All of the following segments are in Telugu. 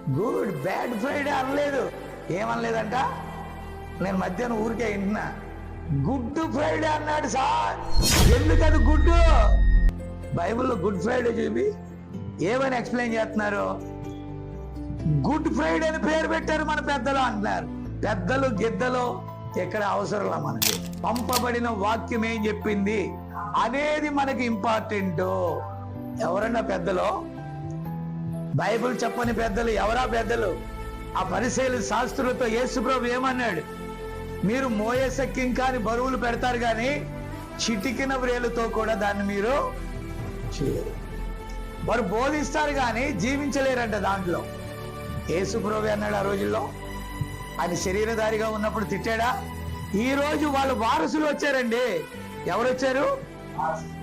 బ్యాడ్ ఫ్రైడే అనలేదు. ఏమనలేదంట? నేను మధ్యాహ్నం ఊరికే వింటున్నా. గుడ్ ఫ్రైడే అన్నాడు సార్. ఎందుకది గుడ్? బైబిల్లో గుడ్ ఫ్రైడే చూపి ఏమని ఎక్స్ప్లెయిన్ చేస్తున్నారు? గుడ్ ఫ్రైడే అని పేరు పెట్టారు మన పెద్దలు అంటున్నారు. పెద్దలు గిద్దలు ఎక్కడ అవసరంలా. మనకి పంపబడిన వాక్యం ఏం చెప్పింది అనేది మనకి ఇంపార్టెంట్. ఎవరన్నా పెద్దలు? బైబిల్ చెప్పని పెద్దలు ఎవరా పెద్దలు? ఆ పరిసయ్యుల శాస్త్రులతో యేసుప్రభు ఏమన్నాడు? మీరు మోయసక్యం కాని బరువులు పెడతారు కానీ చిటికిన వ్రేలుతో కూడా దాన్ని మీరు చేయరు. వారు బోధిస్తారు కానీ జీవించలేరంట దాంట్లో. యేసుప్రభు అన్నాడు ఆ రోజుల్లో. ఆయన శరీరధారిగా ఉన్నప్పుడు తిట్టాడా? ఈ రోజు వాళ్ళ వారసులు వచ్చారండి. ఎవరు వచ్చారు?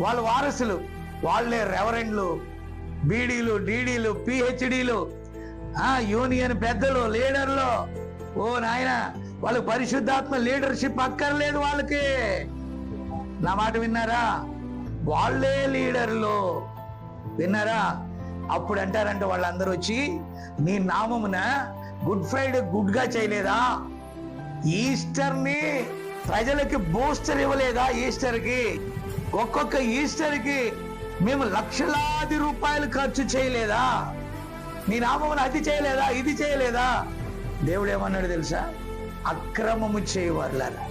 వాళ్ళ వారసులు. వాళ్ళే రెవరెండ్లు, బీడీలు, డీడీలు, పిహెచ్డీలు, యూనియన్ పెద్దలు, లీడర్లు. ఓ నాయన, వాళ్ళకి పరిశుద్ధాత్మ లీడర్షిప్ అక్కర్లేదు. వాళ్ళకి నా మాట విన్నారా? వాళ్ళే లీడర్లు. విన్నారా? అప్పుడు అంటారంట వాళ్ళందరూ వచ్చి, నీ నామమున గుడ్ ఫ్రైడే గుడ్ గా చేయలేదా? ఈస్టర్ ని ప్రజలకి బూస్టర్ ఇవ్వలేదా? ఈస్టర్ కి ఒక్కొక్క ఈస్టర్ కి మేము లక్షలాది రూపాయలు ఖర్చు చేయలేదా? నీ నామమున అది చేయలేదా? ఇది చేయలేదా? దేవుడు ఏమన్నాడు తెలుసా? అక్రమము చేయవారులారా,